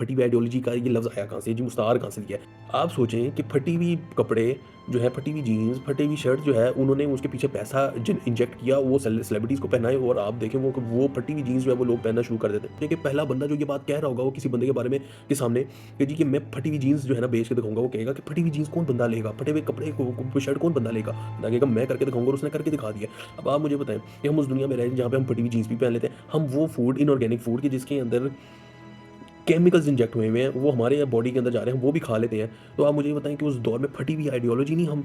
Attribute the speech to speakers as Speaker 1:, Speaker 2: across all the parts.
Speaker 1: फटी हुई आइडियोलॉजी का ये लफ्ज़ आया कहाँ से, जी मुस्तार कहाँ से लिया है? आप सोचें कि फटी हुई कपड़े जो है, फटी हुई जीन्स, फटी हुई शर्ट जो है, उन्होंने उसके पीछे पैसा जिन इंजेक्ट किया, वो सेलिब्रिटीज़ को पहनाए और आप देखें वो फटी हुई जीन्स जो है वो लोग पहनना शुरू कर देते हैं। देखिए पहला बंदा जो ये बात कह रहा होगा वो किसी बंदे के बारे में के सामने कि जी कि मैं फटी हुई जीन्स जो है ना बेच के दिखाऊँगा, वो कहेगा कि फटी हुई जीन्स कौन बंदा लेगा? फटे हुए कपड़े को शर्ट कौन बंदा लेगा? बंदा कहेगा मैं करके दिखाऊँगा और उसने करके दिखा दिया। अब आप मुझे बताएँ कि हम उस दुनिया में रह रहे हैं जहाँ पे हम फटी हुई जीन्स भी पहन लेते हैं। हम वो फूड इनऑर्गेनिक फूड के जिसके अंदर केमिकल्स इंजेक्ट हुए हुए हैं, वो हमारे बॉडी के अंदर जा रहे हैं, वो भी खा लेते हैं। तो आप मुझे ये बताएँ कि उस दौर में फटी हुई आइडियोलॉजी नहीं हम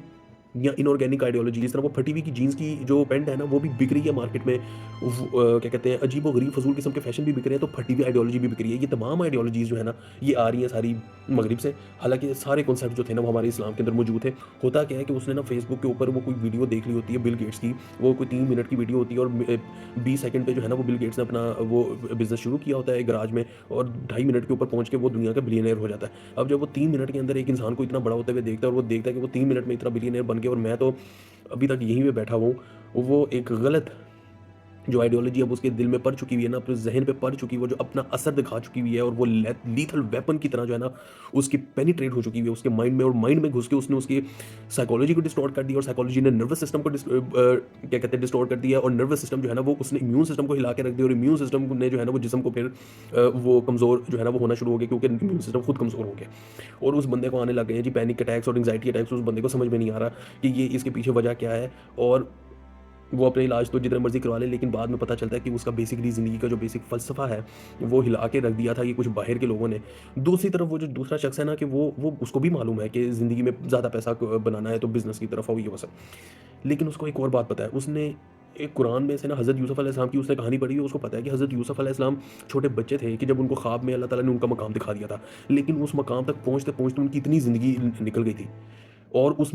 Speaker 1: या इनऑर्गेनिक आइडियोलॉजी, जिस तरह वो फटी हुई की जीन्स की जो पैंट है ना, वो भी बिक रही है मार्केट में। क्या कहते हैं, अजीबो-गरीब फ़ज़ूल किस्म के फैशन भी बिक रहे हैं, तो फटी हुई आइडियोलॉजी भी बिक रही है। ये तमाम आइडियोलॉजीज़ जो है ना, ये आ रही हैं सारी मगरिब से। हालाँकि सारे कॉन्सेप्ट जो थे ना, वो हमारे इस्लाम के अंदर मौजूद थे। होता क्या है कि उसने ना फ़ेसबुक के ऊपर वो कोई वीडियो देख ली होती है बिल गेट्स की, वो कोई 3 मिनट की वीडियो होती है और 20 सेकंड पे जो है ना, वो बिल गेट्स ने अपना वो बिज़नेस शुरू किया होता है गैराज में और 2.5 मिनट के ऊपर पहुँच के वो दुनिया का बिलियनेयर हो जाता है। अब जब वो 3 मिनट के अंदर एक इंसान को इतना बड़ा होते हुए देखता है और वो देखता है कि वो 3 मिनट में इतना बिलियनेयर बन गया और मैं तो अभी तक यहीं पे बैठा हुआ हूँ, वो एक गलत जो आइडियोलॉजी अब उसके दिल में पड़ चुकी हुई है ना, अपने ज़हन पे पड़ चुकी है, वो जो अपना असर दिखा चुकी हुई है और वो लीथल वेपन की तरह जो है ना, उसकी पेनिट्रेट हो चुकी हुई है उसके माइंड में और माइंड में घुस के उसने उसकी साइकोलॉजी को डिस्टॉर्ट कर दिया और साइकोलॉजी ने नर्वस सिस्टम को क्या कहते हैं डिस्टॉर्ट कर दिया और नर्वस सिस्टम जो है ना, वो उसने इम्यून सिस्टम को हिला के रख दिया और इम्यून सिस्टम ने जो है ना, वो जिस्म को फिर वो कमज़ोर जो है ना, वो होना शुरू हो गया क्योंकि इम्यून सिस्टम खुद कमज़ोर हो गया और उस बंदे को आने लग गए हैं जी पैनिक अटैक्स और एंग्जाइटी अटैक्स। उस बंदे को समझ में नहीं आ रहा कि ये इसके पीछे वजह क्या है और वो अपने इलाज तो जितना मर्ज़ी करवा ले, लेकिन बाद में पता चलता है कि उसका बेसिकली ज़िंदगी का जो बेसिक फ़लसफ़ा है, वो हिला के रख दिया था ये कुछ बाहर के लोगों ने। दूसरी तरफ वो जो दूसरा शख़्स है ना कि वो उसको भी मालूम है कि ज़िंदगी में ज़्यादा पैसा बनाना है तो बिज़नेस की तरफ आओ ये वो सब। लेकिन उसको एक और बात पता है, उसने एक कुरान में से ना हज़रत यूसुफ़ अलैहिस्सलाम की उसने कहानी पढ़ी है, उसको पता है कि हज़रत यूसुफ़ अलैहिस्सलाम छोटे बच्चे थे कि जब उनको ख्वाब में अल्लाह ताला ने उनका मकाम दिखा दिया था। लेकिन उस मकाम तक पहुँचते-पहुँचते उनकी इतनी ज़िंदगी निकल गई थी और उस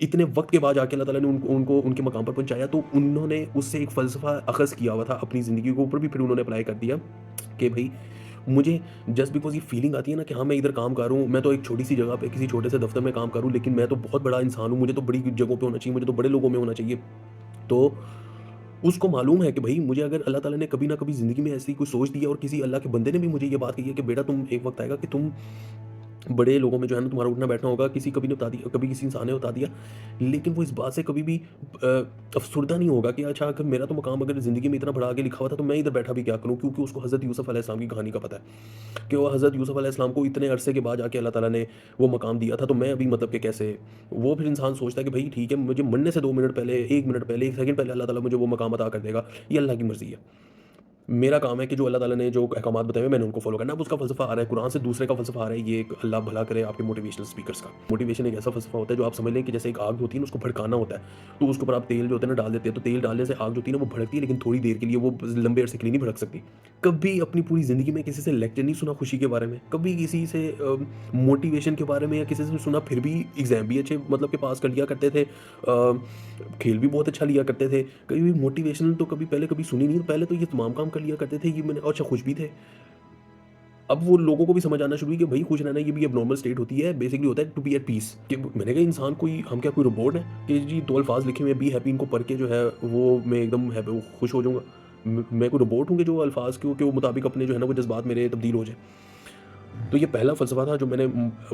Speaker 1: इतने वक़्त के बाद जाके अल्लाह ताला ने उनको उनको उनके मकाम पर पहुँचाया, तो उन्होंने उससे एक फ़लसफ़ा अख़ज़ किया हुआ था अपनी ज़िंदगी के ऊपर भी फिर उन्होंने अप्लाई कर दिया कि भई मुझे जस्ट बिकॉज़ ये फ़ीलिंग आती है ना कि हाँ, मैं इधर काम कर रहा हूँ, मैं तो एक छोटी-सी जगह पे किसी छोटे से दफ़्तर में काम कर रहा हूँ, लेकिन मैं तो बहुत बड़ा इंसान हूँ, मुझे तो बड़ी जगहों पे होना चाहिए, मुझे तो बड़े लोगों में होना चाहिए। तो उसको मालूम है कि भई मुझे अगर अल्लाह ताला ने कभी न कभी ज़िंदगी में ऐसी कोई सोच दी है और किसी अल्लाह के बंदे ने भी मुझे ये बात कही है कि बेटा तुम एक वक़्त आएगा कि तुम बड़े लोगों में जो है ना तुम्हारा उठना-बैठना होगा, किसी कभी ने बता दिया, कभी किसी इंसान ने बता दिया, लेकिन वो इस बात से कभी भी अफ़सुर्दा नहीं होगा कि अच्छा अगर मेरा तो मकाम अगर ज़िंदगी में इतना बड़ा आगे लिखा हुआ था, तो मैं इधर बैठा भी क्या करूँ? क्योंकि उसको हज़रत यूसुफ़ अलैहिस्सलाम की कहानी का पता है कि वो हज़रत यूसुफ़ अलैहिस्सलाम को इतने अरसे के बाद जाके अल्लाह ताला ने वो मकाम दिया था, तो मैं अभी मतलब कि कैसे? वो फिर इंसान सोचता है कि भई ठीक है, मुझे मरने से 2 मिनट पहले, 1 मिनट पहले, 1 सेकंड पहले अल्लाह ताला मुझे वो मकाम अता कर देगा, ये अल्लाह की मर्ज़ी है। मेरा काम है कि जो अल्लाह ताला ने जो अहकामात बताए हुए मैंने उनको फ़ॉलो करना है। अब उसका फ़लसफ़ा आ रहा है कुरान से, दूसरे का फ़लसफ़ा आ रहा है ये एक अल्लाह भला करे आपके मोटिवेशनल स्पीकर्स का। मोटिवेशन एक ऐसा फ़लसफ़ा होता है जो आप समझ लें कि जैसे एक आग होती है ना, उसको भड़काना होता है। तो उसके ऊपर आप तेल जो होता है ना डाल देते हैं, तो तेल डालने से आग जो होती है ना वो भड़कती है, लेकिन थोड़ी देर के लिए, वो लंबे अरसे के लिए नहीं भड़क सकती। कभी अपनी पूरी ज़िंदगी में किसी से लेक्चर नहीं सुना खुशी के बारे में, कभी किसी से मोटिवेशन के बारे में या किसी से सुना फिर भी एग्ज़ाम भी अच्छे मतलब के पास कर लिया करते थे। खेल भी बहुत अच्छा लिया करते थे। कभी भी मोटिवेशनल तो कभी पहले कभी सुनी नहीं, पहले तो ये तमाम काम कर लिया करते थे, ये मैंने अच्छा खुश भी थे। अब वो लोगों को भी समझ आना शुरू हुई कि भई खुश रहना ये भी एब्नॉर्मल स्टेट होती है, बेसिकली होता है टू बी एट पीस। कि मैंने कहा इंसान कोई हम क्या कोई रोबोट हैं कि जी 2 अल्फ़ाज़ लिखे हुए हैं बी हैप्पी, इनको पढ़ के जो है वो मैं एकदम खुश हो जाऊँगा। मैं कोई रोबोट हूँ कि जो अल्फ़ाज़ के मुताबिक अपने जो है ना वो जज़्बात मेरे तब्दील हो जाएँ। तो ये पहला फ़लसफ़ा था जो मैंने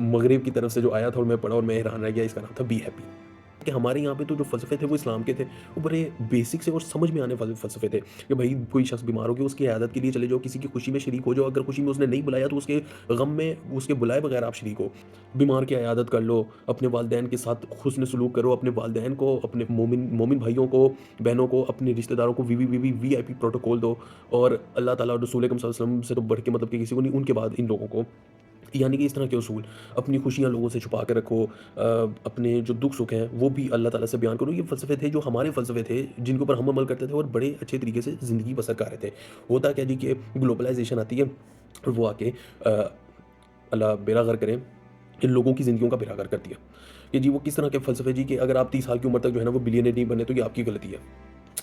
Speaker 1: मग़रिब की तरफ से जो आया था और मैं पढ़ा और मैं हैरान रह गया, इसका नाम था बी हैप्पी। कि हमारे यहाँ पे तो जो फ़लसफ़े थे वो इस्लाम के थे। वो बड़े बेसिक से और समझ में आने वाले फ़लसफ़े थे कि भई कोई शख़्स बीमार हो गया उसकी इयादत के लिए चले जाओ, किसी की खुशी में शरीक हो जाओ, अगर खुशी में उसने नहीं बुलाया तो उसके गम में उसके बुलाए बगैर आप शरीक हो। बीमार की इयादत कर लो, अपने वालिदैन के साथ हुस्न सलूक करो, अपने वालिदैन को, अपने मोमिन मोमिन भाइयों को, बहनों को, अपने रिश्तेदारों को वीआईपी प्रोटोकॉल दो और अल्लाह ताला और रसूल अकरम सल्लल्लाहु अलैहि वसल्लम से तो बढ़ के मतलब कि किसी को नहीं, उनके बाद इन लोगों को। यानी कि इस तरह के उसूल, अपनी खुशियाँ लोगों से छुपा के रखो, अपने जो दुख-सुख हैं वो भी अल्लाह ताला से बयान करो। ये फ़लसफ़े थे जो हमारे फ़लसफ़े थे, जिनके ऊपर हम अमल करते थे और बड़े अच्छे तरीके से ज़िंदगी बसर कर रहे थे। होता क्या जी कि ग्लोबलाइज़ेशन आती है और वो आके अल्लाह बेड़ा गर्क करे, इन लोगों की ज़िंदगियों का बेड़ा गर्क कर दिया। कि जी वो किस तरह के फ़लसफ़े जी कि अगर आप 30 साल की उम्र तक जो है ना वो बिलियनेयर नहीं बने तो ये आपकी गलती है।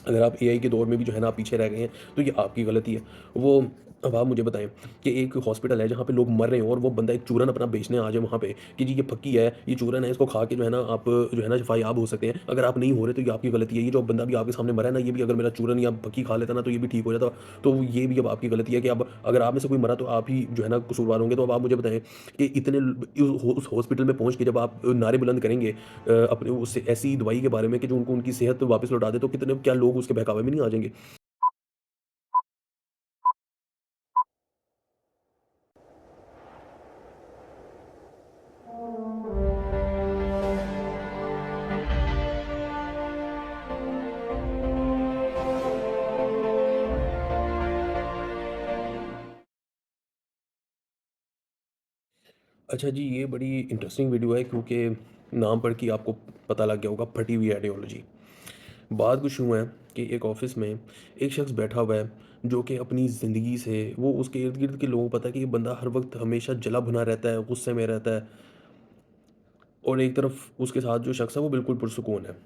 Speaker 1: अगर आप एआई के दौर में भी जो है ना आप पीछे रह गए हैं, तो ये आपकी गलती है। वो अब आप मुझे बताएँ कि एक हॉस्पिटल है जहाँ पे लोग मर रहे हों और वो बंदा एक चूरन अपना बेचने आ जाए वहाँ पे कि जी ये फक्की है, ये चूरन है, इसको खा के जो है ना आप जो है ना शफ़ायाब हो सकते हैं। अगर आप नहीं हो रहे तो ये आपकी गलती है। ये जो बंदा भी आपके सामने मरा है ना, ये भी अगर मेरा चूरन या फक्की खा लेता ना तो ये भी ठीक हो जाता। तो ये भी अब आपकी गलती है कि अब अगर आप में से कोई मरा तो आप ही जो है ना कसूरवार होंगे। तो अब आप मुझे बताएँ कि इतने उस हॉस्पिटल में पहुँच के जब आप नारे बुलंद करेंगे अपने उस ऐसी दवाई के बारे में कि जो उनको उनकी सेहत वापस लौटा दे, तो कितने क्या लोग उसके बहकावे में नहीं आ जाएँगे? अच्छा जी, ये बड़ी इंटरेस्टिंग वीडियो है क्योंकि नाम पढ़ के आपको पता लग गया होगा फटी हुई आइडियोलॉजी। बात कुछ यूँ है कि एक ऑफ़िस में एक शख़्स बैठा हुआ है जो कि अपनी ज़िंदगी से वो उसके इर्द-गिर्द के लोगों को पता है कि ये बंदा हर वक़्त हमेशा जला-भुना रहता है, गुस्से में रहता है और एक तरफ उसके साथ जो शख़्स है वो बिल्कुल पुरसुकून है।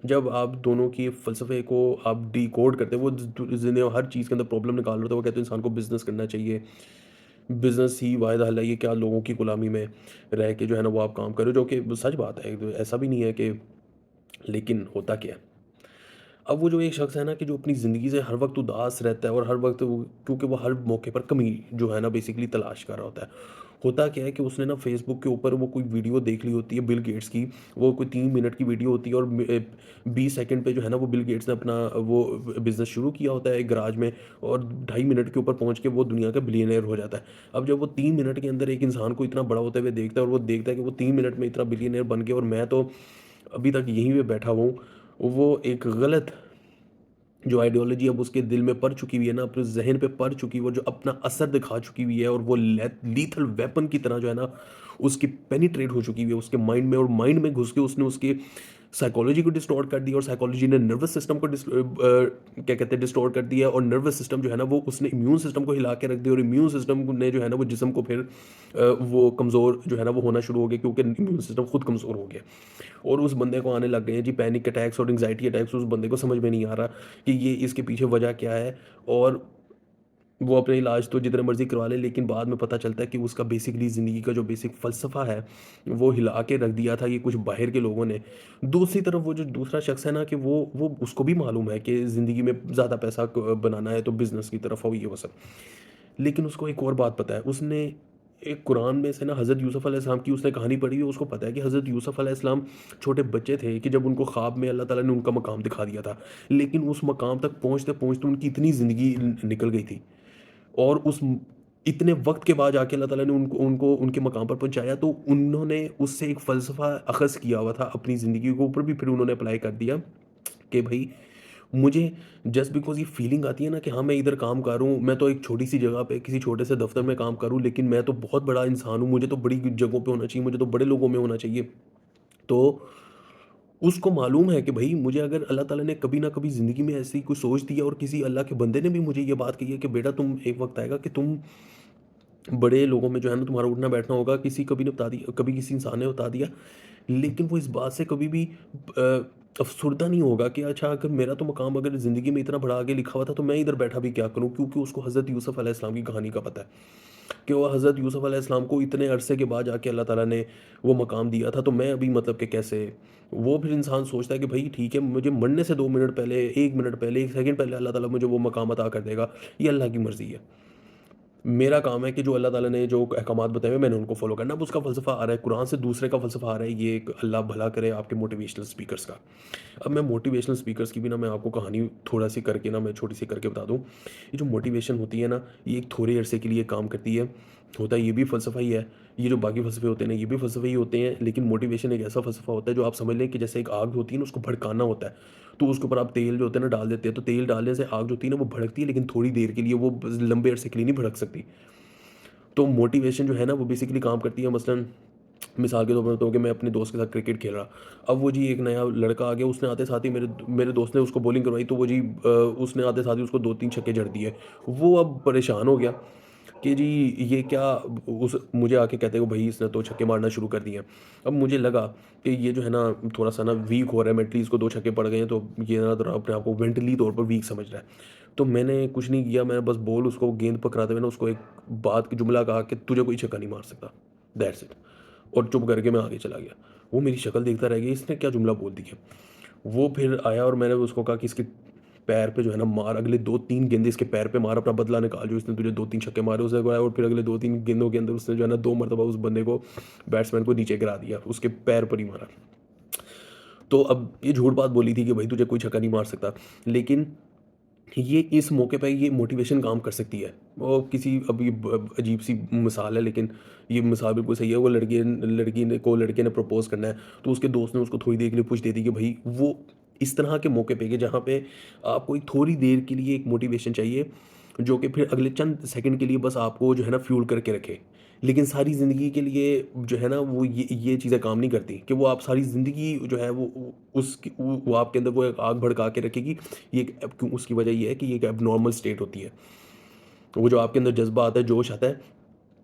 Speaker 1: जब आप दोनों के फ़लसफ़े को आप डिकोड करते हैं, वो ज़िन्हें हर चीज़ के अंदर प्रॉब्लम निकाल रहे थे, वो कहते हैं इंसान को बिज़नेस करना चाहिए। बिज़नेस ही वाहिद हल है, ये क्या लोगों की गुलामी में रह के जो है ना वो आप काम कर रहे हो, जो कि सच बात है। तो ऐसा भी नहीं है कि लेकिन होता क्या है? अब वो जो एक शख़्स है ना कि जो अपनी ज़िंदगी से हर वक़्त उदास रहता है और हर वक़्त वो क्योंकि वो हर मौके पर कमी जो है ना बेसिकली तलाश कर रहा होता है। होता क्या है कि उसने ना फ़ेसबुक के ऊपर वो कोई वीडियो देख ली होती है बिल गेट्स की, वो कोई 3 मिनट की वीडियो होती है और 20 सेकंड पे जो है ना वो बिल गेट्स ने अपना वो बिज़नेस शुरू किया होता है एक गैराज में और ढाई मिनट के ऊपर पहुँच के वो दुनिया का बिलियनेयर हो जाता है। अब जब वो 3 मिनट के अंदर एक इंसान को इतना बड़ा होते हुए देखता है और वो देखता है कि वो 3 मिनट में इतना बिलियनेयर बन गया और मैं तो अभी तक यहीं पे बैठा हुआ हूँ, वो एक गलत जो आइडियोलॉज़ी अब उसके दिल में पड़ चुकी हुई है ना, अपने ज़हन पे पड़ चुकी है, वो जो अपना असर दिखा चुकी हुई है और वो लीथल वेपन की तरह जो है ना, उसकी पेनिट्रेट हो चुकी हुई है उसके माइंड में और माइंड में घुस के उसने उसकी साइकोलॉजी को डिस्टॉर्ट कर दिया और साइकोलॉजी ने नर्वस सिस्टम को क्या कहते हैं डिस्टॉर्ट कर दिया और नर्वस सिस्टम जो है ना वो उसने इम्यून सिस्टम को हिला के रख दिया और इम्यून सिस्टम ने जो है ना वो जिस्म को फिर वो कमज़ोर जो है ना वो होना शुरू हो गया क्योंकि इम्यून सिस्टम खुद कमज़ोर हो गया। और उस बंदे को आने लग गए हैं जी पैनिक अटैक्स और एंग्जायटी अटैक्स। उस बंदे को समझ में नहीं आ रहा कि ये इसके पीछे वजह क्या है और वो अपने इलाज तो जितने मर्ज़ी करवा ले लेकिन बाद में पता चलता है कि उसका बेसिकली ज़िंदगी का जो बेसिक फ़लसफ़ा है, वो हिला के रख दिया था ये कुछ बाहर के लोगों ने। दूसरी तरफ वो जो दूसरा शख़्स है ना कि वो उसको भी मालूम है कि ज़िंदगी में ज़्यादा पैसा बनाना है तो बिज़नेस की तरफ आओ ये वो सब। लेकिन उसको एक और बात पता है, उसने एक कुरान में से ना हज़रत यूसुफ़ अलैहिस्सलाम की उसने कहानी पढ़ी है, उसको पता है कि हज़रत यूसुफ़ अलैहिस्सलाम छोटे बच्चे थे कि जब उनको ख्वाब में अल्लाह ताला ने उनका मकाम दिखा दिया था। लेकिन उस मकाम तक पहुँचते-पहुँचते उनकी इतनी ज़िंदगी निकल गई थी और इतने वक़्त के बाद जाके अल्लाह ताला ने उनको उनको उनके मकाम पर पहुँचाया, तो उन्होंने उससे एक फ़लसफ़ा अख़ज़ किया हुआ था अपनी ज़िंदगी के ऊपर भी फिर उन्होंने अप्लाई कर दिया कि भई मुझे जस्ट बिकॉज़ ये फ़ीलिंग आती है ना कि हाँ, मैं इधर काम कर रहा हूँ, मैं तो एक छोटी-सी जगह पे किसी छोटे से दफ़्तर में काम कर रहा हूँ, लेकिन मैं तो बहुत बड़ा इंसान हूँ, मुझे तो बड़ी जगहों पे होना चाहिए, मुझे तो बड़े लोगों में होना चाहिए। तो उसको मालूम है कि भई मुझे अगर अल्लाह ताला ने कभी न कभी ज़िंदगी में ऐसी कोई सोच दी है और किसी अल्लाह के बंदे ने भी मुझे ये बात कही है कि बेटा तुम एक वक़्त आएगा कि तुम बड़े लोगों में जो है ना तुम्हारा उठना-बैठना होगा, किसी कभी ने बता दिया कभी किसी इंसान ने बता दिया, लेकिन वो इस बात से कभी भी अफ़सुर्दा नहीं होगा कि अच्छा अगर मेरा तो मकाम अगर ज़िंदगी में इतना बड़ा आगे लिखा हुआ था, तो मैं इधर बैठा भी क्या करूँ? क्योंकि उसको हज़रत यूसुफ़ अलैहिस्सलाम की कहानी का पता है, कि वो हज़रत यूसुफ़ अलैहिस्सलाम को इतने अरसे के बाद जाके अल्लाह ताला ने वो मकाम दिया था, तो मैं अभी मतलब कि कैसे वो फिर इंसान सोचता है कि भई ठीक है, मुझे मरने से 2 मिनट पहले, 1 मिनट पहले, 1 सेकंड पहले अल्लाह ताला मुझे वो मकाम अता कर देगा, ये अल्लाह की मर्ज़ी है। मेरा काम है कि जो अल्लाह ताला ने जो अहकामात बताए हुए मैंने उनको फ़ॉलो करना। अब उसका फ़लसफ़ा आ रहा है कुरान से, दूसरे का फ़लसफ़ा आ रहा है ये एक अल्लाह भला करे आपके मोटिवेशनल स्पीकर्स का। अब मैं मोटिवेशनल स्पीकर्स की भी ना मैं आपको कहानी थोड़ा-सी करके ना मैं छोटी-सी करके बता दूँ। ये जो मोटिवेशन होती है ना, ये एक थोड़े अरसे के लिए काम करती है। होता ये भी फ़लसफ़ा ही है। ये जो बाकी फ़लसफ़े होते हैं ना, ये भी फ़लसफ़े ही होते हैं, लेकिन मोटिवेशन एक ऐसा फ़लसफ़ा होता है जो आप समझ लें कि जैसे एक आग होती है ना, उसको भड़काना होता है। तो उसके ऊपर आप तेल जो होता है ना डाल देते हैं, तो तेल डालने से आग जो होती है ना वो भड़कती है, लेकिन थोड़ी देर के लिए, वो लंबे अरसे के लिए नहीं भड़क सकती। तो मोटिवेशन जो है ना वो बेसिकली काम करती है मसलन मिसाल के तौर पर बताऊँ कि मैं अपने दोस्त के साथ क्रिकेट खेल रहा। अब वो जी एक नया लड़का आ गया, उसने आते साथ ही मेरे मेरे दोस्त ने उसको बॉलिंग करवाई, तो वो जी उसने आते साथ ही उसको 2-3 छक्के जड़ दिए। वो अब परेशान हो गया। कि जी ये क्या, उस मुझे आके कहते हो भाई इसने तो छक्के मारना शुरू कर दिए हैं। अब मुझे लगा कि ये जो है ना थोड़ा-सा ना वीक हो रहा है मेंटली, इसको 2 छक्के पड़ गए हैं तो ये ना थोड़ा अपने आप को मेंटली तौर पर वीक समझ रहा है। तो मैंने कुछ नहीं किया, मैंने बस बॉल उसको गेंद पकड़ाते हुए ना उसको एक बात जुमला कहा कि तुझे कोई छक्का नहीं मार सकता, दैट्स इट। और चुप करके मैं आगे चला गया। वो मेरी शक्ल देखता रह गया, इसने क्या जुमला बोल दिया। वो फिर आया और मैंने उसको कहा कि इसके पैर पे जो है ना मार, अगले 2-3 गेंदें इसके पैर पे मार, अपना बदला निकाल जो इसने तुझे 2-3 छक्के मारे उसने कहा। और फिर अगले 2-3 गेंदों के अंदर उसने जो है ना 2 मरतबा उस बंदे को, बैट्समैन को नीचे गिरा दिया, उसके पैर पर ही मारा। तो अब ये झूठ बात बोली थी कि भाई तुझे कोई छक्का नहीं मार सकता, लेकिन ये इस मौके पे ये मोटिवेशन काम कर सकती है। वो किसी अभी अजीब सी मिसाल है, लेकिन ये मिसाल बिल्कुल सही है। वो लड़के ने प्रपोज करना है, तो उसके दोस्त ने उसको थोड़ी देर के लिए पुश दे दी कि भाई वो इस तरह के मौके पे कि जहाँ पे आपको एक थोड़ी देर के लिए एक मोटिवेशन चाहिए, जो कि फिर अगले चंद सेकंड के लिए बस आपको जो है ना फ्यूल करके रखे, लेकिन सारी ज़िंदगी के लिए जो है ना वो ये चीज़ें काम नहीं करती कि वो आप सारी ज़िंदगी जो है वो उसकी वो आपके अंदर वो एक आग भड़का के रखेगी। ये एक क्यों, उसकी वजह ये है कि ये एक एबनॉर्मल स्टेट होती है। तो वो जो आपके अंदर जज़्बा आता है, जोश आता है,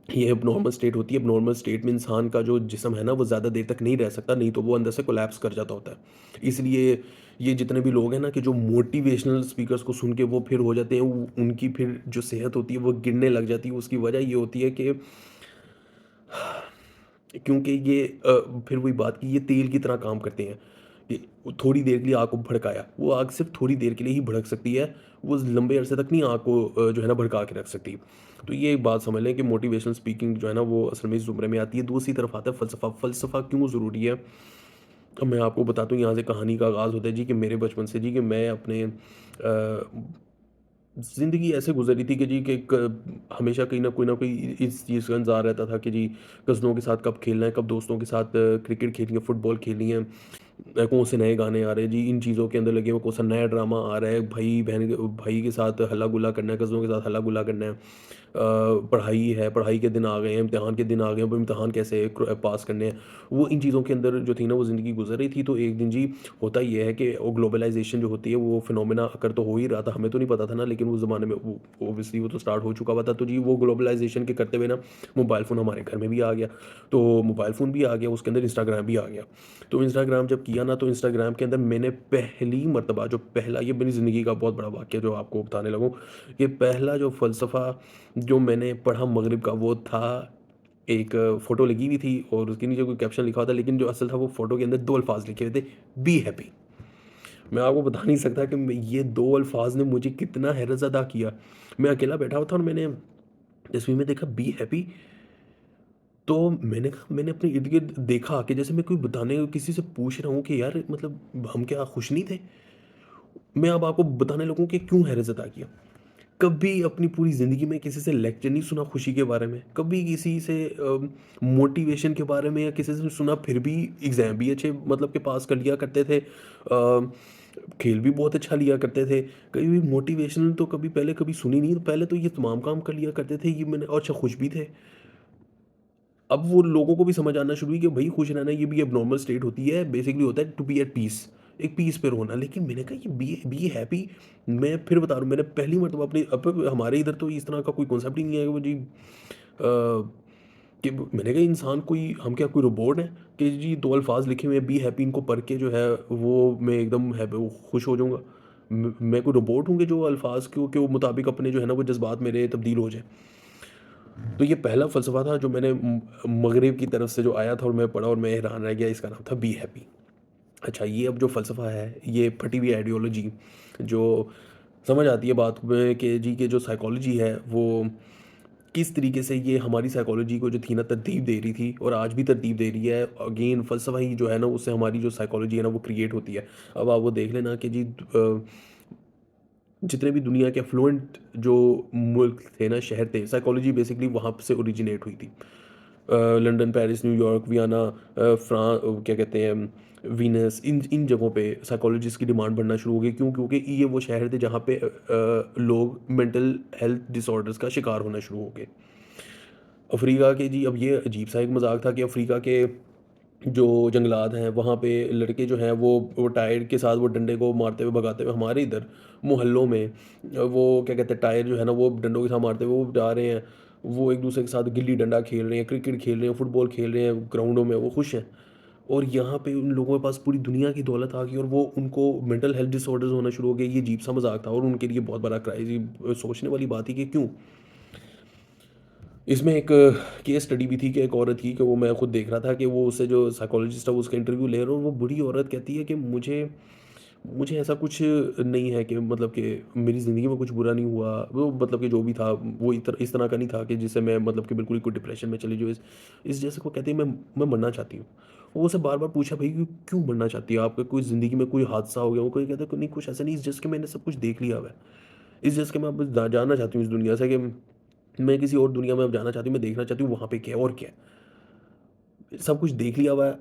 Speaker 1: ये एबनॉर्मल स्टेट होती है। एबनॉर्मल स्टेट में इंसान का जो जिस्म है ना वो ज़्यादा देर तक नहीं रह सकता, नहीं तो वो अंदर से कोलैप्स कर जाता होता है। इसलिए ये जितने भी लोग हैं ना कि जो मोटिवेशनल स्पीकर्स को सुन के वो फिर हो जाते हैं, उनकी फिर जो सेहत होती है वो गिरने लग जाती है। उसकी वजह ये होती है कि क्योंकि ये फिर वही बात कि ये तेल की तरह काम करते हैं कि वो थोड़ी देर के लिए आग को भड़काया, वो आग सिर्फ थोड़ी देर के लिए ही भड़क सकती है, वो लंबे अरसे तक नहीं आग को जो है ना भड़का के रख सकती। तो ये एक बात समझ लें कि मोटिवेशनल स्पीकिंग जो है ना वो असल में इस ज़ुमरे में आती है। दूसरी तरफ आता है फ़लसफ़ा। फ़लसफ़ा क्यों ज़रूरी है? अब मैं आपको बताता हूँ, यहाँ से कहानी का आगाज़ होता है जी कि मेरे बचपन से जी कि मैं अपने ज़िंदगी ऐसे गुज़री थी कि जी कि हमेशा कहीं न कोई ना कोई इस चीज़ का इंतज़ार रहता था कि जी कज़नों के साथ कब खेलना है, कब दोस्तों के साथ क्रिकेट खेलनी है, फुटबॉल खेलनी है। कौन से नए गाने आ रहे हैं जी, इन चीज़ों के अंदर लगे हुए, कौन सा नया ड्रामा आ रहा है, भाई के साथ हल्ला-गुल्ला करना है, कज़नों के साथ हल्ला-गुल्ला करना है। पढ़ाई है, पढ़ाई के दिन आ गए हैं, इम्तिहान के दिन आ गए हैं, अब इम्तिहान कैसे पास करने हैं। वो इन चीज़ों के अंदर जो थी ना वो ज़िंदगी गुज़र रही थी। तो एक दिन जी होता ये है कि वो ग्लोबलाइज़ेशन जो होती है वो फिनोमेना अकर तो हो ही रहा था, हमें तो नहीं पता था ना, लेकिन उस ज़माने में वो ऑब्वियसली वो तो स्टार्ट हो चुका हुआ था। तो जी वो ग्लोबलाइज़ेशन के करते हुए ना मोबाइल फ़ोन हमारे घर में भी आ गया। तो मोबाइल फ़ोन भी आ गया, उसके अंदर इंस्टाग्राम भी आ गया। तो इंस्टाग्राम जब किया ना, तो इंस्टाग्राम के अंदर मैंने पहली मर्तबा जो पहला, ये मेरी ज़िंदगी का बहुत बड़ा वाक़या जो आपको बताने लगूँ, ये पहला जो फ़लसफ़ा जो मैंने पढ़ा मगरिब का, वो था एक फ़ोटो लगी हुई थी और उसके नीचे कोई कैप्शन लिखा हुआ था, लेकिन जो असल था वो फ़ोटो के अंदर 2 अल्फ़ाज़ लिखे हुए थे, बी हैप्पी। मैं आपको बता नहीं सकता कि ये 2 अल्फ़ाज़ ने मुझे कितना हैरत ज़दा किया। मैं अकेला बैठा हुआ था और मैंने तस्वीर में देखा बी हैप्पी, तो मैंने कहा, मैंने अपने इर्द-गिर्द देखा कि जैसे मैं कोई बताने किसी से पूछ रहा हूँ कि यार मतलब हम क्या खुश नहीं थे? मैं अब आपको बताने लगूँ कि क्यों हैरत ज़दा किया। कभी अपनी पूरी ज़िंदगी में किसी से लेक्चर नहीं सुना खुशी के बारे में, कभी किसी से मोटिवेशन के बारे में या किसी से सुना, फिर भी एग्ज़ाम भी अच्छे मतलब के पास कर लिया करते थे। खेल भी बहुत अच्छा लिया करते थे। कभी भी मोटिवेशनल तो कभी पहले कभी सुनी नहीं, तो पहले तो ये तमाम काम कर लिया करते थे, ये मैंने और अच्छा खुश भी थे। अब वो लोगों को भी समझ आना शुरू हुई कि भई खुश रहना ये भी एब्नॉर्मल स्टेट होती है, बेसिकली होता है टू बी एट पीस, एक पीस पे होना। लेकिन मैंने कहा ये बी हैप्पी, मैं फिर बता रहा हूँ, मैंने पहली मर्तबा अपनी अब हमारे इधर तो इस तरह का कोई कॉन्सेप्ट ही नहीं है कि वो जी कि मैंने कहा इंसान कोई, हम क्या कोई रोबोट हैं कि जी 2 अल्फ़ाज़ लिखे हुए हैं बी हैप्पी, इनको पढ़ के जो है वो मैं एकदम वो खुश हो जाऊँगा। मैं कोई रोबोट हूँ कि जो अल्फ़ाज़ के मुताबिक अपने जो है ना वो जज़्बात मेरे तब्दील हो जाएँ। तो ये पहला फ़लसफ़ा था जो मैंने मग़रिब की तरफ से जो आया था और मैं पढ़ा और मैं हैरान रह गया, इसका नाम था बी हैप्पी। अच्छा, ये अब जो फ़लसफ़ा है, ये फटी हुई आइडियोलॉजी जो समझ आती है बात में कि जी कि जो साइकोलॉजी है वो किस तरीके से ये हमारी साइकोलॉजी को जो थी ना तरतीब दे रही थी और आज भी तरतीब दे रही है। अगेन फ़लसफ़ा ही जो है ना उससे हमारी जो साइकोलॉजी है ना वो क्रिएट होती है। अब आप वो देख लेना कि जी जितने भी दुनिया के एफ्लुएंट जो मुल्क थे ना, शहर थे, साइकोलॉजी बेसिकली वहाँ से ओरिजिनेट हुई थी। लंदन, पेरिस, न्यूयॉर्क, वियना, क्या कहते हैं, वीनस, इन इन जगहों पे साइकोलॉजिस्ट की डिमांड बढ़ना शुरू हो गई। क्यों? क्योंकि ये वो शहर थे जहाँ पे लोग मेंटल हेल्थ डिसऑर्डर्स का शिकार होना शुरू हो गए। अफ्रीका के जी, अब ये अजीब सा एक मज़ाक था कि अफ्रीका के जो जंगलात हैं वहाँ पे लड़के जो हैं वो टायर के साथ वो डंडे को मारते हुए भगाते हुए, हमारे इधर मोहल्लों में वो क्या कहते हैं टायर जो है ना वो डंडों के साथ मारते हुए वो जा रहे हैं। वो एक दूसरे के साथ गिल्ली डंडा खेल रहे हैं, क्रिकेट खेल रहे हैं, फुटबॉल खेल रहे हैं ग्राउंडों में, वो खुश हैं। और यहाँ पे उन लोगों के पास पूरी दुनिया की दौलत आ गई और वो उनको मेंटल हेल्थ डिसऑर्डर्स होना शुरू हो गए। ये अजीब सा मजाक था और उनके लिए बहुत बड़ा क्राइसिस, सोचने वाली बात है कि क्यों। इसमें एक केस स्टडी भी थी कि एक औरत की, कि वो मैं खुद देख रहा था कि वो उससे जो साइकोलॉजिस्ट है वो उसका इंटरव्यू ले रहा है और वो बूढ़ी औरत कहती है कि मुझे मुझे ऐसा कुछ नहीं है कि मतलब कि मेरी ज़िंदगी में कुछ बुरा नहीं हुआ। वो मतलब कि जो भी था वो इस तरह का नहीं था कि जिससे मैं मतलब कि बिल्कुल ही कोई डिप्रेशन में चली जाऊँ। इस जैसे को कहते हैं मैं मरना चाहती हूँ। वो उससे बार-बार पूछा, भाई क्यों मरना चाहती है? आपका कोई ज़िंदगी में कोई हादसा हो गया? वो कोई कहता है कि नहीं कुछ ऐसा नहीं, इस जस्ट कि मैंने सब कुछ देख लिया हुआ है। इस जस्ट कि मैं अब जानना चाहती हूँ इस दुनिया से, कि मैं किसी और दुनिया में अब जाना चाहती हूँ, मैं देखना चाहती हूँ वहाँ पे क्या है और क्या है। सब कुछ देख लिया हुआ है।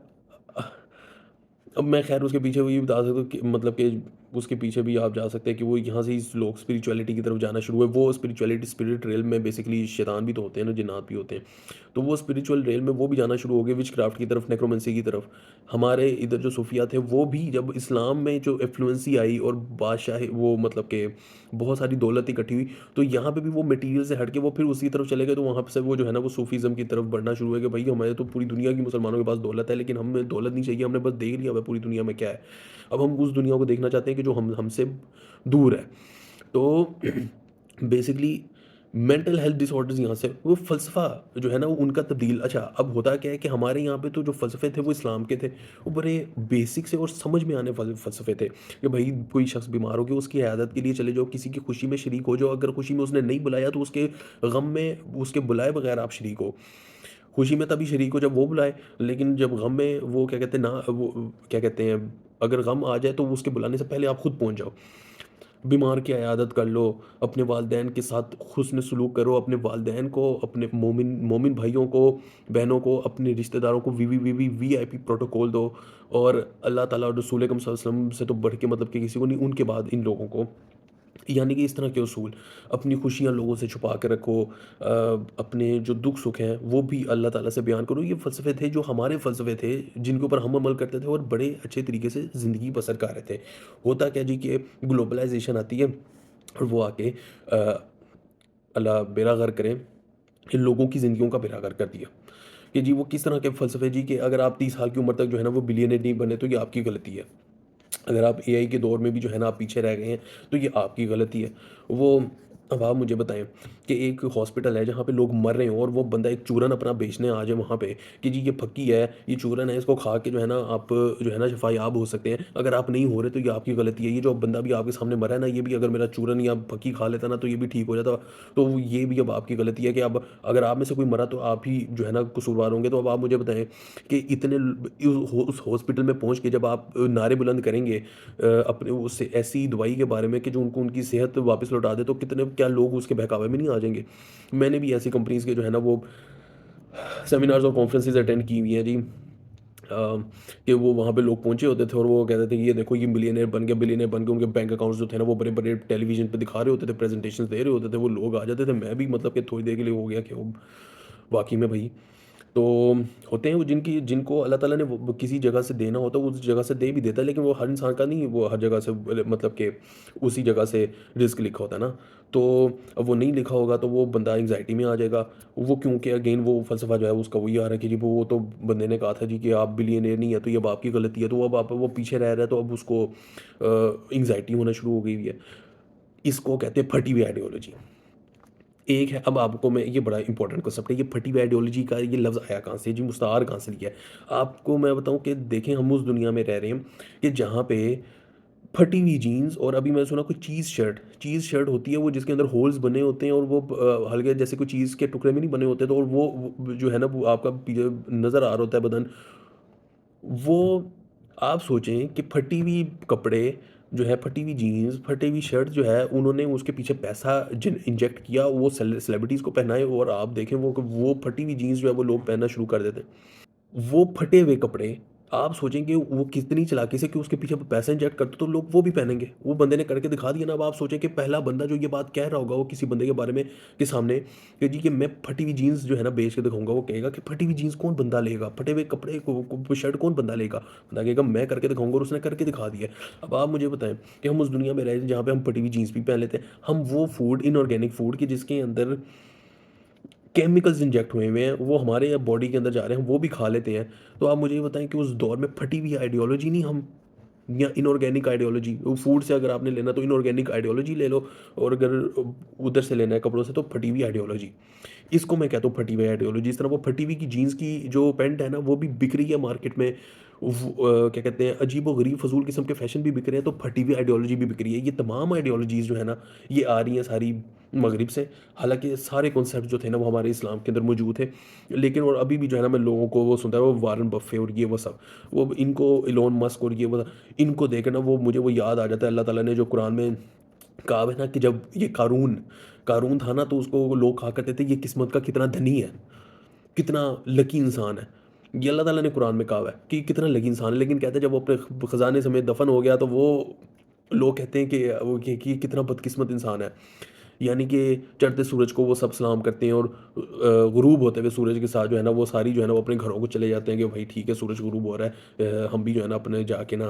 Speaker 1: अब मैं खैर उसके पीछे वो ये बता सकता हूँ कि मतलब कि उसके पीछे भी आप जा सकते हैं कि वो यहाँ से इस लोग स्पिरिचुअलिटी की तरफ जाना शुरू हुए। वो स्पिरिचुअलिटी स्पिरिट रेल में बेसिकली शैतान भी तो होते हैं ना, जिन्नात भी होते हैं। तो वो स्पिरिचुअल रेल में वो भी जाना शुरू हो गए, विच क्राफ्ट की तरफ, नेक्रोमेंसी की तरफ। हमारे इधर जो सूफिया थे वो भी जब इस्लाम में जो इन्फ्लुएंसी आई और बादशाह वो मतलब कि बहुत सारी दौलत इकट्ठी हुई, तो यहाँ पे भी वो मटेरियल से हट के वो फिर उसी तरफ चले गए। तो वहाँ से वो जो है ना वो सूफीज़म की तरफ बढ़ना शुरू हुआ कि भाई हमारे तो पूरी दुनिया की मुसलमानों के पास दौलत है, लेकिन हमें दौलत नहीं चाहिए, हमने बस देख लिया हुआ है पूरी दुनिया में क्या है। अब हम उस दुनिया को देखना चाहते हैं कि जो हमसे दूर है। तो बेसिकली मेंटल हेल्थ डिसऑर्डर्स यहाँ से वो फ़लसफ़ा जो है ना वो उनका तब्दील। अच्छा, अब होता क्या है कि हमारे यहाँ पे तो जो फ़लसफ़े थे वो इस्लाम के थे। वो बड़े बेसिक से और समझ में आने वाले फ़लसफ़े थे कि भाई कोई शख़्स बीमार हो गया, उसकी इयादत के लिए चले जाओ, किसी की खुशी में शरीक हो जाओ। अगर खुशी में उसने नहीं बुलाया तो उसके गम में उसके बुलाए बगैर आप शरीक हो। खुशी में तभी शरीक हो जब वो बुलाए, लेकिन जब गम में वो क्या कहते हैं ना, वो क्या कहते हैं, अगर गम आ जाए तो उसके बुलाने से पहले आप खुद पहुँच जाओ। बीमार की इयादत कर लो, अपने वालिदैन के साथ हुस्न सलूक करो, अपने वालिदैन को, अपने मोमिन मोमिन भाइयों को, बहनों को, अपने रिश्तेदारों को वीआईपी प्रोटोकॉल दो। और अल्लाह ताला और रसूल अकरम सल्लल्लाहु अलैहि वसल्लम से तो बढ़ के मतलब कि किसी को नहीं, उनके बाद इन लोगों को, यानी कि इस तरह के उसूल। अपनी खुशियाँ लोगों से छुपा के रखो, अपने जो दुख सुख हैं वो भी अल्लाह ताला से बयान करो। ये फ़लसफ़े थे जो हमारे फ़लसफ़े थे, जिनके ऊपर हम अमल करते थे और बड़े अच्छे तरीके से ज़िंदगी बसर कर रहे थे। होता क्या जी कि ग्लोबलाइजेशन आती है और वो आके अल्लाह बेड़ा गर्क करे, इन लोगों की ज़िंदगियों का बेड़ा गर्क कर दिया। कि जी वो किस तरह के फ़लसफ़े जी, कि अगर आप 30 साल की उम्र तक जो है ना वो बिलियनेयर नहीं बने तो ये आपकी गलती है। अगर आप एआई के दौर में भी जो है ना आप पीछे रह गए हैं तो ये आपकी गलती है। वो अब आप मुझे बताएं कि एक हॉस्पिटल है जहाँ पे लोग मर रहे हो और वो बंदा एक चूरन अपना बेचने आ जाए वहाँ पे, कि जी ये फक्की है, ये चूरन है, इसको खा के जो है ना आप जो है ना शफायाब हो सकते हैं। अगर आप नहीं हो रहे तो ये आपकी गलती है। ये जो बंदा भी आपके सामने मरा है ना, ये भी अगर मेरा चूरन या फक्की खा लेता ना तो ये भी ठीक हो जाता। तो ये भी अब आपकी गलती है कि अब अगर आप में से कोई मरा तो आप ही जो है ना कसूरवार होंगे। तो अब आप मुझे बताएं कि इतने उस हॉस्पिटल में पहुंच के जब आप नारे बुलंद करेंगे अपने उससे ऐसी दवाई के बारे में कि जो उनको उनकी सेहत वापस लौटा दे, तो कितने क्या लोग उसके बहकावे में नहीं आ जाएंगे। मैंने भी ऐसी कंपनीज के जो है ना वो सेमिनार्स और कॉन्फ्रेंसेज अटेंड की हुई हैं जी। कि वो वहाँ पे लोग पहुंचे होते थे और वो कहते थे कि ये देखो ये मिलियनेयर बन गया, बिलियनेयर बन गए। उनके बैंक अकाउंट्स जो थे ना वो बड़े बड़े टेलीविजन पे दिखा रहे होते थे, प्रेजेंटेशन दे रहे होते थे, वो लोग आ जाते थे। मैं भी मतलब कि थोड़ी देर के लिए हो गया कि वो वाकई में भाई। तो होते हैं वो जिनको अल्लाह ताला ने वो किसी जगह से देना होता है वो उस जगह से दे भी देता है, लेकिन वो हर इंसान का नहीं, वो हर जगह से मतलब कि उसी जगह से रिस्क लिखा होता है ना। तो अब वो नहीं लिखा होगा तो वो बंदा एंग्जाइटी में आ जाएगा। वो क्योंकि अगेन वो फ़लसफ़ा जो है उसका वही आ रहा है कि जी वो तो बंदे ने कहा था जी कि आप बिलियनियर नहीं है तो ये अब आपकी गलती है। तो अब आप वो पीछे रह रहा है तो अब उसको एंग्जाइटी होना शुरू हो गई हुई है। इसको कहते हैं फटी हुई आइडियोलॉजी। एक है, अब आपको मैं ये बड़ा इंपॉर्टेंट कांसेप्ट है, ये फटी हुई आइडियोलॉजी का ये लफ्ज़ आया कहाँ से जी, मुस्तार कहाँ से लिया है। आपको मैं बताऊँ कि देखें हम उस दुनिया में रह रहे हैं कि जहाँ पे फटी हुई जीन्स, और अभी मैंने सुना कोई चीज़ शर्ट होती है वो जिसके अंदर होल्स बने होते हैं और वो हल्के जैसे कोई चीज़ के टुकड़े में नहीं बने होते, तो और वो जो है ना वो आपका नज़र आ रहा होता है बदन। वो आप सोचें कि फटी हुई कपड़े जो है, फटी हुई जीन्स, फटी हुई शर्ट जो है, उन्होंने उसके पीछे पैसा जिन इंजेक्ट किया, वो सेलिब्रिटीज़ को पहनाए और आप देखें वो फटी हुई जीन्स जो है वो लोग पहनना शुरू कर देते हैं। वो फटे हुए कपड़े आप सोचेंगे वो कितनी चालाकी से कि उसके पीछे वो पैसा इंजेक्ट करते तो लोग वो भी पहनेंगे। वो बंदे ने करके दिखा दिया ना। अब आप सोचें कि पहला बंदा जो ये बात कह रहा होगा वो किसी बंदे के बारे में के सामने कि जी कि मैं फटी हुई जीन्स जो है ना बेच के दिखाऊंगा, वो कहेगा कि फटी हुई जीन्स कौन बंदा लेगा, फटे हुए कपड़े को शर्ट कौन बंदा लेगा। बंदा कहेगा मैं करके दिखाऊंगा, और उसने करके दिखा दिया। अब आप मुझे बताएं कि हम उस दुनिया में रह रहे हैं जहाँ पे हम फटी हुई जीन्स भी पहन लेते हैं, हम वो फूड इनऑर्गेनिक फूड की जिसके अंदर केमिकल्स इंजेक्ट हुए हैं, वो हमारे बॉडी के अंदर जा रहे हैं, वो भी खा लेते हैं। तो आप मुझे ये बताएँ कि उस दौर में फटी हुई आइडियोलॉजी नहीं हम, या इनऑर्गेनिक आइडियोलॉजी, वो फूड से अगर आपने लेना तो इनऑर्गेनिक आइडियोलॉजी ले लो, और अगर उधर से लेना है कपड़ों से तो फटी हुई आइडियोलॉजी। इसको मैं कहता हूँ फटी हुई आइडियोलॉजी। इस तरह वो फटी हुई की जीन्स की जो पैंट है ना, वो भी बिक रही है मार्केट में। क्या कहते हैं, अजीब-ओ-गरीब फ़ज़ूल किस्म के फ़ैशन भी बिक रहे हैं, तो फटी हुई आइडियोलॉजी भी बिक रही है। ये तमाम आइडियोलॉजीज़ जो है ना, ये आ रही हैं सारी मगरिब से। हालाँकि सारे कॉन्सेप्ट जो थे ना, वो हमारे इस्लाम के अंदर मौजूद थे। लेकिन और अभी भी जो है ना, मैं लोगों को वो सुनता है, वो वारेन बफ़े और ये वो सब, वो इनको इलोन मस्क और ये वो, इनको देख के ना वो मुझे वो याद आ जाता है, अल्लाह ताला ने जो कुरान में कहा है ना, कि जब ये क़ारून क़ारून था ना, तो उसको लोग कहा करते थे, ये किस्मत का कितना धनी है, कितना लकी इंसान है। ये अल्लाह ताला ने कुरान में कहा हुआ है कि कितना लकी इंसान है, लेकिन कहते हैं जब वो अपने खजाने समेत दफन हो गया, तो वो लोग कहते हैं कि वो कि कितना बदकिस्मत इंसान है। यानी कि चढ़ते सूरज को वो सब सलाम करते हैं, और गुरूब होते हुए सूरज के साथ जो है ना, वो सारी जो है ना, वो अपने घरों को चले जाते हैं कि भाई ठीक है, सूरज गुरूब हो रहा है, हम भी जो है ना अपने जाके ना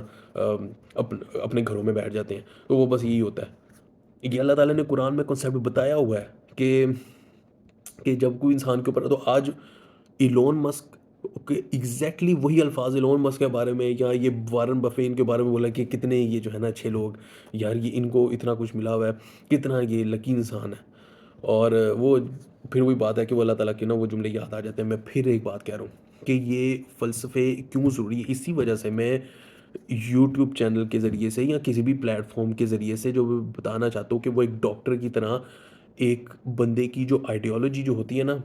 Speaker 1: अपने घरों में बैठ जाते हैं। तो वो बस यही होता है। ये अल्लाह ताला ने कुरान में कॉन्सेप्ट बताया हुआ है कि जब कोई इंसान के ऊपर, तो आज इलोन मस्क के एग्जैक्टली वही अल्फाज इलोन मस्क के बारे में, या ये वारन बफे इनके बारे में बोला कि कितने ये जो है ना अच्छे लोग, यार ये इनको इतना कुछ मिला हुआ है, कितना ये लकी इंसान है। और वो फिर वही बात है कि वो अल्लाह ताला के ना वो जुमले याद आ जाते हैं। मैं फिर एक बात कह रहा हूँ कि ये फ़लसफ़े क्यों ज़रूरी है, इसी वजह से मैं यूट्यूब चैनल के ज़रिए से या किसी भी प्लेटफॉर्म के ज़रिए से जो मैं बताना चाहता हूँ कि वो एक डॉक्टर की तरह एक बंदे की जो आइडियोलॉजी जो होती है ना,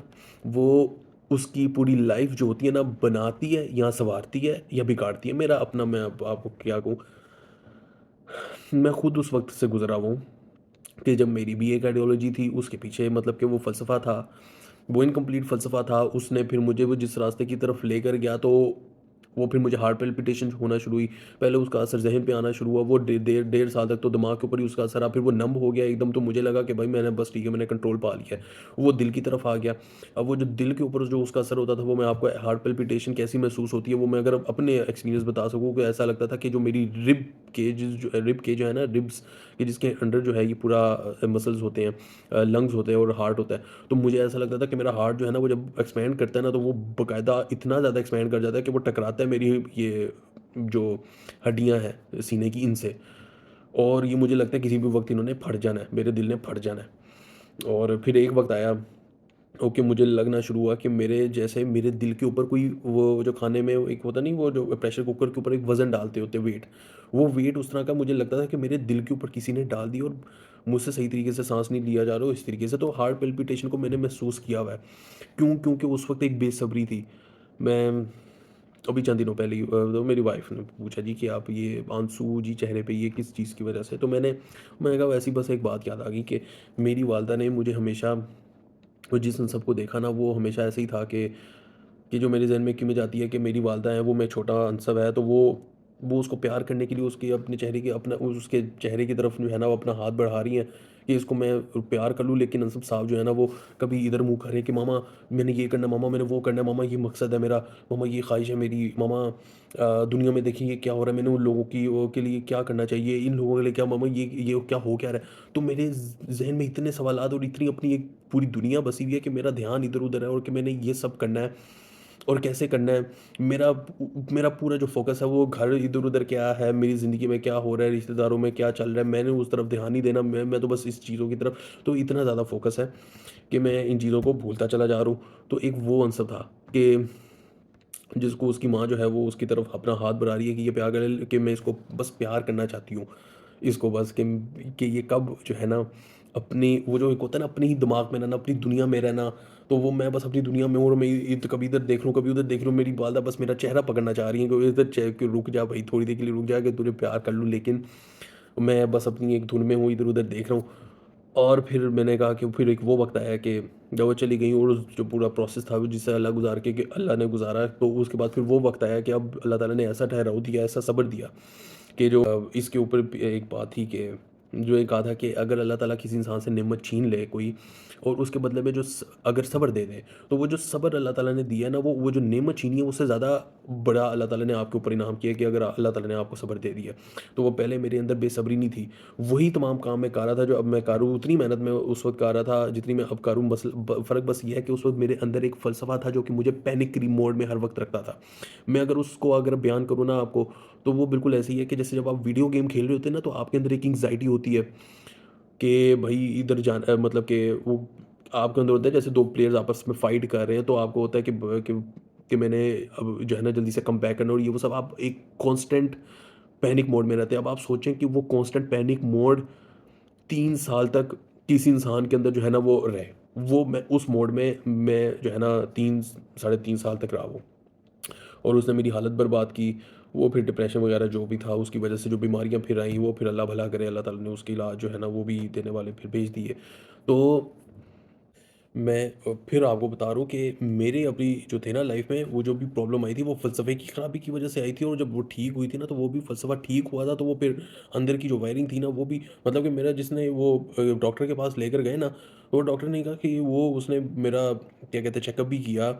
Speaker 1: वो उसकी पूरी लाइफ जो होती है ना, बनाती है या संवारती है या बिगाड़ती है। मेरा अपना, मैं अब आपको क्या कहूँ, मैं खुद उस वक्त से गुजरा हुआ हूँ कि जब मेरी भी एक आइडियोलॉजी थी, उसके पीछे मतलब कि वो फ़लसफ़ा था, वो इनकम्प्लीट फ़लसफ़ा था, उसने फिर मुझे वो जिस रास्ते की तरफ लेकर गया, तो वो फिर मुझे हार्ट पैल्पिटेशन होना शुरू हुई। पहले उसका असर ज़हन पे आना शुरू हुआ, वो डेढ़ साल तक तो दिमाग के ऊपर ही उसका असर रहा, फिर वो नम हो गया एकदम, तो मुझे लगा कि भाई मैंने बस ठीक है, मैंने कंट्रोल पा लिया है। वो दिल की तरफ आ गया। अब वो जो दिल के ऊपर जो उसका असर होता था, वो मैं आपको हार्ट पैल्पिटेशन कैसी महसूस होती है, वो मैं अगर अपने एक्सपीरियंस बता सकूँ, कि ऐसा लगता था कि जो मेरी रिब के जो है ना, रिब्स के जिसके अंडर जो है ये पूरा मसल्स होते हैं, लंग्स होते हैं और हार्ट होता है। तो मुझे ऐसा लगता था कि मेरा हार्ट जो है ना, वो जब एक्सपैंड करता है ना, तो वो बाकायदा इतना ज़्यादा एक्सपैंड कर जाता है कि वो टकराता है मेरी ये जो हड्डियाँ हैं सीने की, इनसे। और ये मुझे लगता है किसी भी वक्त इन्होंने फट जाना है, मेरे दिल ने फट जाना है। और फिर एक वक्त आया, ओके, मुझे लगना शुरू हुआ कि मेरे जैसे मेरे दिल के ऊपर कोई, वो जो खाने में एक होता नहीं, वो जो प्रेशर कुकर के ऊपर एक वज़न डालते होते वेट, वो वेट उस तरह का मुझे लगता था कि मेरे दिल के ऊपर किसी ने डाल दिया, और मुझसे सही तरीके से सांस नहीं लिया जा रहा हो इस तरीके से। तो हार्ट पेल्पिटेशन को मैंने महसूस किया हुआ है। क्यों? क्योंकि उस वक्त एक बेसब्री थी। मैं अभी चंद दिनों पहले ही तो मेरी वाइफ ने पूछा जी कि आप ये आंसू जी चेहरे पे ये किस चीज़ की वजह से, तो मैंने कहा वैसी बस एक बात याद आ गई कि मेरी वालदा ने मुझे हमेशा, और जिस इन सबको देखा ना, वो हमेशा ऐसे ही था कि जो मेरे ज़हन में एक इमेज आती है कि मेरी वालदा हैं, वो मैं छोटा अंसब है, तो वो उसको प्यार करने के लिए उसके अपने चेहरे के अपना उसके चेहरे की तरफ जो है ना, वो अपना हाथ बढ़ा रही हैं कि इसको मैं प्यार कर लूँ। लेकिन अंसब साहब जो है ना, वो कभी इधर मुँह करे कि मामा मैंने ये करना है, मामा मैंने वो करना है, मामा ये मकसद है मेरा, मामा ये ख्वाहिश है मेरी, मामा दुनिया में देखिए ये क्या हो रहा है, मैंने उन लोगों की वो के लिए क्या करना चाहिए, इन लोगों के लिए क्या, मामा ये क्या हो क्या रहा है। तो मेरे ज़हन में इतने सवालात और इतनी अपनी एक पूरी दुनिया बसी हुई है कि मेरा ध्यान इधर-उधर है, और कि मैंने ये सब करना है और कैसे करना है। मेरा मेरा पूरा जो फ़ोकस है वो घर इधर-उधर क्या है, मेरी ज़िंदगी में क्या हो रहा है, रिश्तेदारों में क्या चल रहा है, मैंने उस तरफ ध्यान नहीं देना, मैं तो बस इस चीज़ों की तरफ, तो इतना ज़्यादा फ़ोकस है कि मैं इन चीज़ों को भूलता चला जा रहा हूँ। तो एक वो आंसर था कि जिसको उसकी माँ जो है वो उसकी तरफ अपना हाथ बढ़ा रही है कि ये प्यार करे, कि मैं इसको बस प्यार करना चाहती हूँ। इसको बस कि ये कब जो है ना, अपनी वो जो एक होता है ना, अपने ही दिमाग में रहना, अपनी दुनिया में रहना, तो वो मैं बस अपनी दुनिया में हूँ, और मैं कभी इधर देख लूँ, कभी उधर देख लूँ। मेरी वालदा बस मेरा चेहरा पकड़ना चाह रही है कि इधर कि रुक जा भाई, थोड़ी देर के लिए रुक जा कि तुझे प्यार कर लूँ, लेकिन मैं बस अपनी एक धुन में हूँ, इधर-उधर देख रहा हूँ। और फिर मैंने कहा कि फिर एक वो वक़्त आया कि जब वो चली गई, और जो पूरा प्रोसेस था वो जिससे अल्लाह गुज़ार के कि अल्लाह ने गुज़ारा, तो उसके बाद फिर वो वक़्त आया कि अब अल्लाह ताला ने ऐसा ठहराव दिया, ऐसा सब्र दिया कि जो इसके ऊपर एक बात थी कि जो ये कहा था कि अगर अल्लाह ताला किसी इंसान से नेमत छीन ले कोई और उसके बदले में अगर सब्र दे दे, तो वो जो सब्र अल्लाह ताला ने दिया है ना, वो जो नेमत छीनी है उससे ज़्यादा बड़ा अल्लाह ताला ने आपके ऊपर इनाम किया कि अगर अल्लाह ताला ने आपको सब्र दे दिया। तो वो पहले मेरे अंदर बेसब्री नहीं थी, वही तमाम काम मैं कर रहा था जो अब मैं कर रहा हूँ, उतनी मेहनत मैं उस वक्त कर रहा था जितनी मैं अब करूँ। बस फ़र्क बस ये है कि उस वक्त मेरे अंदर एक फ़लसफ़ा था जो कि मुझे पैनिक मोड में हर वक्त रखता था। मैं अगर बयान करूँ ना आपको, तो वो बिल्कुल ऐसे ही है कि जैसे जब आप वीडियो गेम खेल रहे होते हैं ना, तो आपके अंदर एक एंग्जाइटी होती है कि भाई इधर मतलब कि वो आपके अंदर होता है जैसे 2 प्लेयर्स आपस में फाइट कर रहे हैं, तो आपको होता है कि मैंने अब जो है ना जल्दी से कम बैक करना, और ये वो सब आप एक कांस्टेंट पैनिक मोड में रहते हैं। अब आप सोचें कि वो कांस्टेंट पैनिक मोड 3 साल तक किसी इंसान के अंदर जो है ना वो रहे। वो मैं उस मोड में मैं जो है ना 3 साढ़े 3 साल तक रहा वो। और उसने मेरी हालत बर्बाद की। वो फिर डिप्रेशन वगैरह जो भी था उसकी वजह से जो बीमारियाँ फिर आईं, वो फिर अल्लाह भला करे, अल्लाह ताला ने उसके इलाज जो है ना वो भी देने वाले फिर भेज दिए। तो मैं फिर आपको बता रहा हूँ कि मेरे अभी जो थे ना लाइफ में वो जो भी प्रॉब्लम आई थी वो फ़लसफ़े की ख़राबी की वजह से आई थी, और जब वो ठीक हुई थी ना तो वो भी फ़लसफ़ा ठीक हुआ था, तो वो फिर अंदर की जो वायरिंग थी ना वो भी मतलब कि मेरा जिसने वो डॉक्टर के पास लेकर गए ना, वो डॉक्टर ने कहा कि वो उसने मेरा क्या कहते हैं चेकअप भी किया,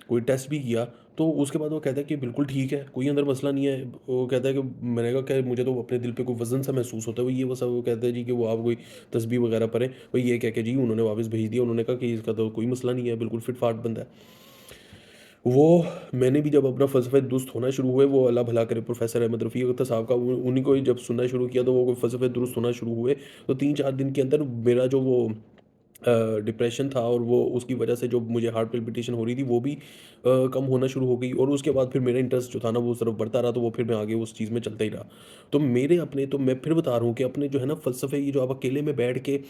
Speaker 1: कोई टेस्ट भी किया। तो उसके बाद वो कहता है कि बिल्कुल ठीक है, कोई अंदर मसला नहीं है। वो कहता है कि मैंने कहा क्या, मुझे तो अपने दिल पे कोई वज़न सा महसूस होता है। वो ये वो सब वो कहते हैं जी कि वो आप कोई तस्बीह वगैरह पढ़ें। वो ये कह के जी उन्होंने वापस भेज दिया। उन्होंने कहा कि इसका तो कोई मसला नहीं है, बिल्कुल फिट-फाट बंदा है। वो मैंने भी जब अपना फ़लसफ़े दुरुस्त होना शुरू हुए, वो अल्लाह भला करे प्रोफ़ेसर अहमद रफ़ीक अख्तर साहब का, वो उन्हीं को ही जब सुनना शुरू किया तो वो फ़लसफ़े दुरुस्त होना शुरू हुए। तो 3-4 दिन के अंदर मेरा जो वो डिप्रेशन था और वो उसकी वजह से जो मुझे हार्ट पैल्पिटेशन हो रही थी वो भी कम होना शुरू हो गई, और उसके बाद फिर मेरा इंटरेस्ट जो था ना वो उस तरफ बढ़ता रहा, तो वो फिर मैं आगे उस चीज़ में चलता ही रहा। तो मेरे अपने तो मैं फिर बता रहा हूँ कि अपने जो है ना फ़लसफ़े ये जो आप अकेले में बैठ के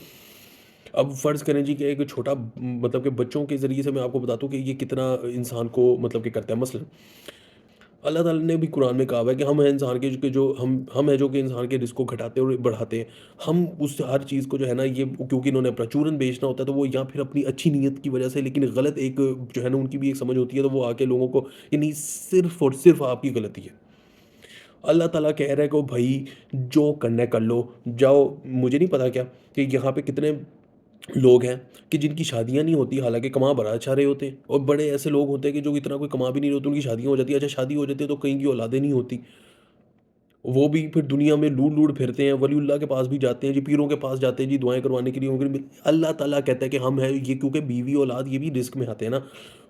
Speaker 1: अब फ़र्ज़ करें जी कि एक छोटा मतलब कि बच्चों के ज़रिए से मैं आपको बताता हूँ कि ये कितना इंसान को मतलब कि करता है। मसलन अल्लाह ताला ने भी कुरान में कहा हुआ है कि हम हैं इंसान के जो हम हैं जो कि इंसान के रिज़्क को घटाते और बढ़ाते हैं। हम उस हर चीज़ को जो है ना ये क्योंकि इन्होंने अपना चूरन बेचना होता है, तो वो या फिर अपनी अच्छी नीयत की वज़ह से, लेकिन गलत एक जो है ना उनकी भी एक समझ होती है, तो वो आके लोगों को ये नहीं, सिर्फ़ और सिर्फ़ आपकी गलती है। अल्लाह ताला कह रहा है कि भाई जो करना है कर लो, जाओ। मुझे नहीं पता क्या कि यहाँ पे कितने लोग हैं कि जिनकी शादियाँ नहीं होती, हालाँकि कमा बड़ा अच्छा रहे होते हैं, और बड़े ऐसे लोग होते हैं कि जो इतना कोई कमा भी नहीं रहे होते, उनकी शादियाँ हो जाती है। अच्छा, शादी हो जाती है तो कहीं की औलादें नहीं होती। वो भी फिर दुनिया में लूट-लूट फिरते हैं, वलीउल्लाह के पास भी जाते हैं जी, पीरों के पास जाते हैं जी दुआएँ करवाने के लिए। अल्लाह ताला कहता है कि हम हैं ये, क्योंकि बीवी औलाद ये भी रिस्क में आते हैं ना।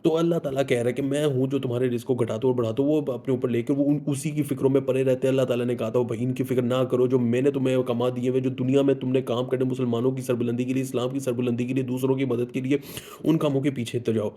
Speaker 1: तो अल्लाह ताला कह रहा है कि मैं हूँ जो तुम्हारे रिस्क को घटाता हूँ और बढ़ाता हूँ। वो अपने ऊपर लेके वो उसी की फ़िक्रों में पड़े रहते हैं। अल्लाह ताला ने कहा था भाई इनकी फ़िक्र ना करो, जो मैंने तुम्हें कमा दिए हुए, जो दुनिया में तुमने काम करने मुसलमानों की सरबुलंदी के लिए, इस्लाम की सरबुलंदी के लिए, दूसरों की मदद के लिए, उन कामों के पीछे तो जाओ।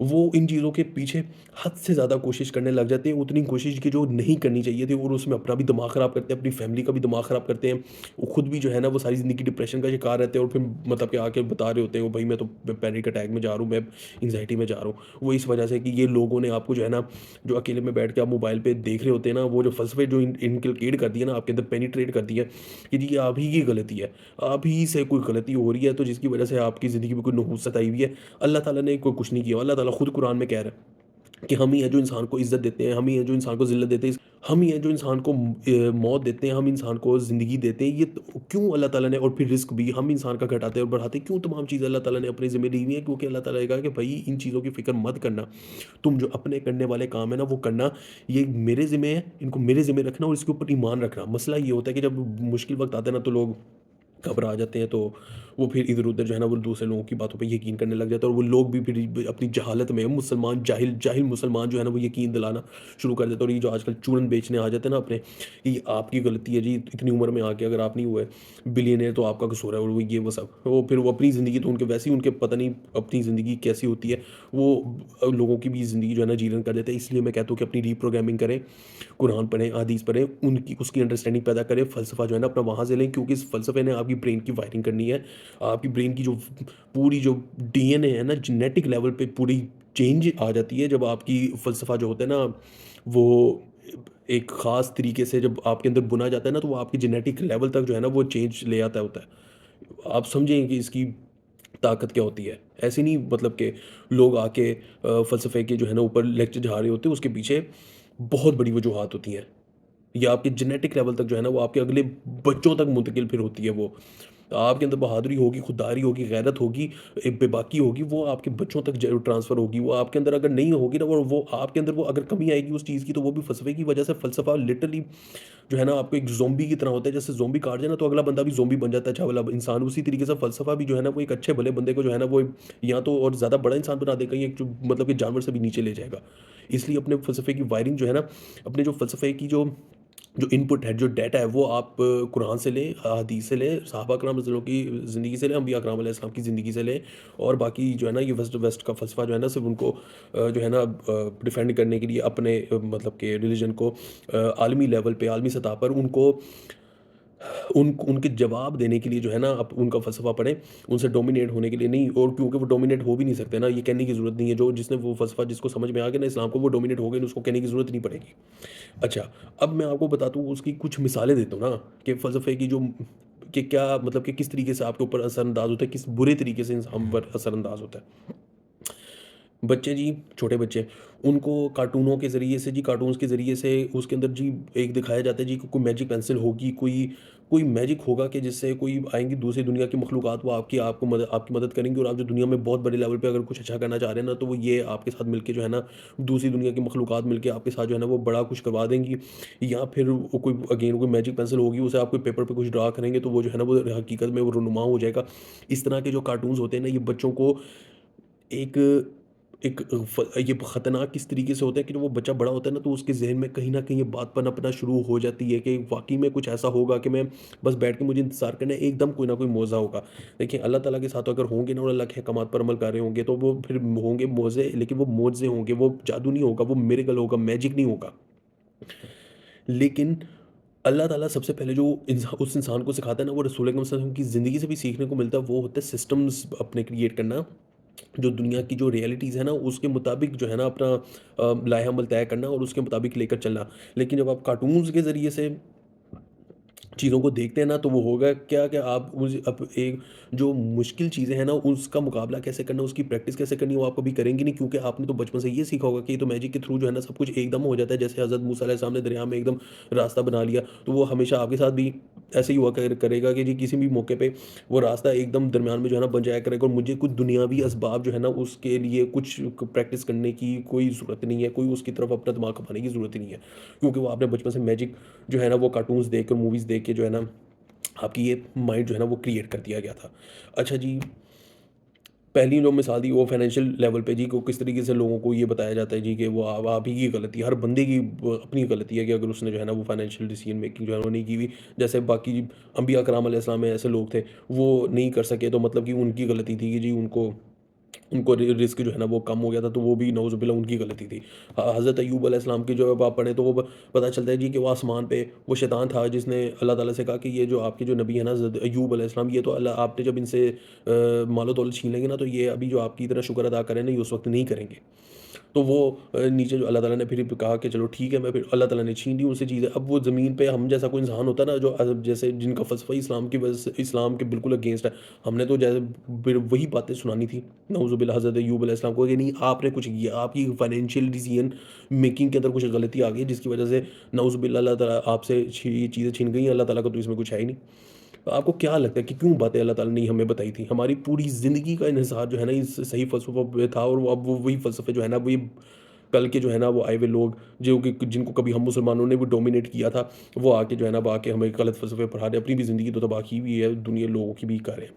Speaker 1: वो इन चीज़ों के पीछे हद से ज़्यादा कोशिश करने लग जाते हैं, उतनी कोशिश की जो नहीं करनी चाहिए थी, और उसमें अपना भी दिमाग ख़राब करते हैं, अपनी फैमिली का भी दिमाग ख़राब करते हैं। वो खुद भी जो है ना वो सारी ज़िंदगी डिप्रेशन का शिकार रहते हैं, और फिर मतलब कि आके बता रहे होते हैं, "वो भाई मैं तो पैनिक अटैक में जा रहा हूँ, मैं एंग्ज़ायटी में जा रहा हूँ।" वो इस वजह से कि ये लोगों ने आपको जो है ना, जो अकेले में बैठ के आप मोबाइल पे देख रहे होते हैं ना, वो जो फ़लसफ़े जो इनकलकेट कर दिए ना, आपके अंदर पेनिट्रेट कर दिया कि जी ये आप ही की गलती है। आप ही से कोई गलती हो रही है, तो जिसकी वजह से आपकी ज़िंदगी में कोई नहूसत आई हुई है। अल्लाह ताला ने कोई कुछ नहीं किया। अल्लाह ताला खुद कुरान में कह रहा है कि हम ही हैं जो इंसान को इज़्ज़त देते हैं, हम ही हैं जो इंसान को ज़िल्लत देते हैं, हम ही हैं जो इंसान को मौत देते हैं, हम इंसान को ज़िंदगी देते हैं। ये तो क्यों अल्लाह ताला ने, और फिर रिस्क भी हम इंसान का घटाते हैं और बढ़ाते हैं, क्यों तमाम चीज़ें अल्लाह ताला ने अपने ज़िम्मे ली हुई हैं? क्योंकि अल्लाह ताला ने कहा कि भई इन चीज़ों की फ़िक्र मत करना। तुम जो अपने करने वाले काम है ना वो करना, ये मेरे ज़िम्मे है, इनको मेरे ज़िम्मे रखना और इसके ऊपर ईमान रखना। मसला ये होता है कि जब मुश्किल वक़्त आता है ना, तो लोग घबरा जाते हैं, तो वो फिर इधर-उधर जो है ना वो दूसरे लोगों की बातों पे यकीन करने लग जाते हैं, और वो लोग भी फिर अपनी जहालत में मुसलमान जाहिल जाहिल मुसलमान जो है ना वो यकीन दिलाना शुरू कर देते हैं। और ये जो आजकल चूरन बेचने आ जाते हैं ना अपने, कि ये आपकी गलती है जी, इतनी उम्र में आके अगर आप नहीं हुए बिलियनेयर तो आपका कसूर है, और वो ये वो सब। वो फिर वो अपनी ज़िंदगी तो उनके वैसे ही, उनके पता नहीं अपनी ज़िंदगी कैसी होती है, वो लोगों की भी ज़िंदगी जो है ना जीर्ण कर देते हैं। इसलिए मैं कहता हूँ कि अपनी रीप्रोग्रामिंग करें, कुरान पढ़ें, हदीस पढ़ें, उनकी उसकी अंडरस्टैंडिंग पैदा करें, फ़लसफ़ा जो है ना अपना वहाँ से लें, क्योंकि इस फ़लसफ़े ने आपकी ब्रेन की वायरिंग करनी है। आपकी ब्रेन की जो पूरी जो डीएनए है ना, जेनेटिक लेवल पे पूरी चेंज आ जाती है, जब आपकी फ़लसफ़ा जो होता है ना, वो एक ख़ास तरीके से जब आपके अंदर बुना जाता है ना, तो वो आपकी जेनेटिक लेवल तक जो है ना वो चेंज ले आता होता है। आप समझें कि इसकी ताकत क्या होती है। ऐसे नहीं मतलब कि लोग आके फ़लसफ़े के जो है ना ऊपर लेक्चर झाड़ रहे होते हैं, उसके पीछे बहुत बड़ी वजूहात होती हैं। या आपके जेनेटिक लेवल तक जो है ना, वो आपके अगले बच्चों तक मुंतकिल फिर होती है वो। आपके अंदर बहादुरी होगी, खुददारी होगी, गैरत होगी, एक बेबाकी होगी, वो आपके बच्चों तक ज ट्रांसफ़र होगी। वो आपके अंदर अगर नहीं होगी ना, वो आपके अंदर वो अगर कमी आएगी उस चीज़ की, तो वो भी फ़लसफ़े की वजह से। फ़लसफ़ा लिटरली जो है ना, आपको एक ज़ॉम्बी की तरह होता है। जैसे ज़ॉम्बी काट जाए ना, तो अगला बंदा भी ज़ॉम्बी बन जाता है, अच्छा वाला इंसान। उसी तरीके से फ़लसफ़ा भी जो है ना, वो एक अच्छे भले बंदे को जो है ना, वो या तो और ज़्यादा बड़ा इंसान बना देगा, या एक जो मतलब कि जानवर से भी नीचे ले जाएगा। इसलिए अपने फ़लसफ़े की वायरिंग जो है ना, अपने जो फ़लसफ़े की जो जो इनपुट है, जो डेटा है, वो आप कुरान से लें, हदीस से लें, सहाबा कराम रज़ियल्लाहु अन्हुम की ज़िंदगी से लें, अम्बिया कराम अलैहिस्सलाम की ज़िंदगी से लें। और बाकी जो है ना, ये वेस्ट वेस्ट का फ़लसफ़ा जो है ना, सिर्फ़ उनको जो है ना डिफेंड करने के लिए अपने मतलब के रिलीजन को आलमी लेवल पे, आलमी सतह पर उनको उनके जवाब देने के लिए जो है ना, आप उनका फ़लसफ़ा पढ़ें, उनसे डोमिनेट होने के लिए नहीं। और क्योंकि वो डोमिनेट हो भी नहीं सकते ना, ये कहने की ज़रूरत नहीं है। जो जिसने वो फ़लसफ़ा जिसको समझ में आ गया ना इस्लाम को, वो डोमिनेट हो गए, उसको कहने की ज़रूरत नहीं पड़ेगी। अच्छा, अब मैं आपको बताता हूँ, उसकी कुछ मिसालें देता हूँ ना, कि फ़लसफ़े की जो कि क्या मतलब कि किस तरीके से आपके ऊपर असरअंदाज़ होता है, किस बुरे तरीके से इंसान पर असरअंदाज़ होता है। बच्चे जी, छोटे बच्चे, उनको कार्टूनों के ज़रिए से जी, कार्टून्स के ज़रिए से उसके अंदर जी एक दिखाया जाता है जी कि कोई मैजिक पेंसिल होगी, कोई कोई मैजिक होगा कि जिससे कोई आएँगी दूसरी दुनिया की मखलूक़ात, वो आपकी मदद करेंगी। और आप जो दुनिया में बहुत बड़े लेवल पे अगर कुछ अच्छा करना चाह रहे हैं ना, तो वो ये आपके साथ मिलके जो है ना, दूसरी दुनिया की मखलूक़ात मिलके आपके साथ जो है ना, वो बड़ा कुछ करवा देंगी। या फिर वो कोई अगेन कोई मैजिक पेंसिल होगी, उसे आप कोई पेपर पे कुछ ड्रा करेंगे, तो वो जो है ना, वो हकीकत में वो रूनुमा हो जाएगा। इस तरह के जो कार्टून्स होते हैं ना, ये बच्चों को एक एक ये खतरनाक किस तरीके से होता है कि जब वो बच्चा बड़ा होता है ना, तो उसके ज़हन में कहीं न कहीं ये बात पनपना शुरू हो जाती है कि वाक़ई में कुछ ऐसा होगा कि मैं बस बैठ के मुझे इंतज़ार करना है, एकदम कोई ना कोई मौज़ा होगा। देखिए, अल्लाह ताला के साथ अगर होंगे ना और अल्लाह के अहकामात पर अमल कर रहे होंगे, तो वो फिर होंगे मौज़े, लेकिन वो मुऑज़ज़े होंगे, वो जादू नहीं होगा, वो मिरेकल होगा, मैजिक नहीं होगा। लेकिन अल्लाह ताला सबसे पहले जो उस इंसान को सिखाता है ना, वो रसूल अकरम सल्लल्लाहु अलैहि वसल्लम की ज़िंदगी से भी सीखने को मिलता है, वो होता है सिस्टम्स अपने क्रिएट करना। जो दुनिया की जो रियलिटीज़ है ना, उसके मुताबिक जो है ना, अपना लाहे-अमल तय करना और उसके मुताबिक लेकर चलना। लेकिन जब आप कार्टून्स के ज़रिए से चीज़ों को देखते हैं ना, तो वो होगा क्या कि आप उस अब एक जो मुश्किल चीज़ें हैं ना, उसका मुकाबला कैसे करना, उसकी प्रैक्टिस कैसे करनी, वो आप कभी करेंगे नहीं, क्योंकि आपने तो बचपन से ये सीखा होगा कि ये तो मैजिक के थ्रू जो है ना, सब कुछ एकदम हो जाता है। जैसे हज़रत मूसा अलैहिस्सलाम ने दरिया में एकदम रास्ता बना लिया, तो वो हमेशा आपके साथ भी ऐसे ही हुआ करेगा कि जी, किसी भी मौके पे वो रास्ता एकदम दरमियान में जो है ना, बन जाया करेगा, और मुझे कुछ दुनियावी असबाब जो है ना, उसके लिए कुछ प्रैक्टिस करने की कोई ज़रूरत नहीं है, कोई उसकी तरफ अपना दिमाग खपाने की ज़रूरत ही नहीं है, क्योंकि वो आपने बचपन से मैजिक जो है ना, वो कार्टून्स देख कर, मूवीज़ देख के जो है ना, आपकी ये माइंड जो है ना, वो क्रिएट कर दिया गया था। अच्छा जी, पहली जो मिसाल दी वो फाइनेंशियल लेवल पे जी, को किस तरीके से लोगों को ये बताया जाता है जी कि वो आप ही की गलती है। हर बंदे की अपनी गलती है कि अगर उसने जो है ना, वो फाइनेंशियल डिसीजन मेकिंग जो है वो नहीं की हुई। जैसे बाकी अम्बिया कराम अलैहिस्सलाम में ऐसे लोग थे, वो नहीं कर सके, तो मतलब कि उनकी गलती थी कि जी, उनको उनको रिस्क जो है ना, वो कम हो गया था, तो वो भी नऊज़ुबिल्लाह उनकी गलती थी। हज़रत अय्यूब अलैहिस्सलाम की जो अब आप पढ़ें, तो वो पता चलता है जी कि वो आसमान पे वो शैतान था, जिसने अल्लाह ताला से कहा कि ये जो आपके जो नबी है ना, हज़रत अय्यूब अलैहिस्सलाम, ये तो अल्लाह आपने जब इनसे मालो दौलत छीन लेंगे ना, तो ये अभी जो आपकी तरह शुक्र अदा करें ना, ये उस वक्त नहीं करेंगे। तो वो नीचे जो अल्लाह ताला ने फिर कहा कि चलो ठीक है, मैं फिर अल्लाह ताला ने छीन ली उनसे चीज़ें। अब वो ज़मीन पे हम जैसा कोई इंसान होता है ना, जो जैसे जिनका फ़लसफ़ा इस्लाम की वजह से, इस्लाम के बिल्कुल अगेंस्ट है, हमने तो जैसे फिर वही बातें सुनानी थी नऊज़ुबिल्लाह हज़रत अय्यूब अलैहिस्सलाम को कि नहीं, आपने कुछ किया, आपकी फाइनेंशियल डिसीजन मेकिंग के अंदर कुछ गलती आ गई, जिसकी वजह से नऊज़ुबिल्लाह अल्लाह ताला आपसे ये चीज़ें छीन गई। अल्लाह ताला का तो इसमें कुछ है ही नहीं। तो आपको क्या लगता है कि क्यों बातें अल्लाह ताला ने हमें बताई थी? हमारी पूरी ज़िंदगी का इन्हिसार जो है ना, इस सही फ़लसफ़ा पे था, और वो अब वो वही फ़लसफ़े जो है ना, वही कल के जो है ना, वो आए हुए लोग, जो कि जिनको कभी हम मुसलमानों ने भी डोमिनेट किया था, वो आके जो है ना, अब आके हमें गलत फ़लसफ़े पढ़ा रहे हैं। अपनी भी ज़िंदगी तो तबाह की हुई है, दुनिया लोगों की भी कर रहे हैं।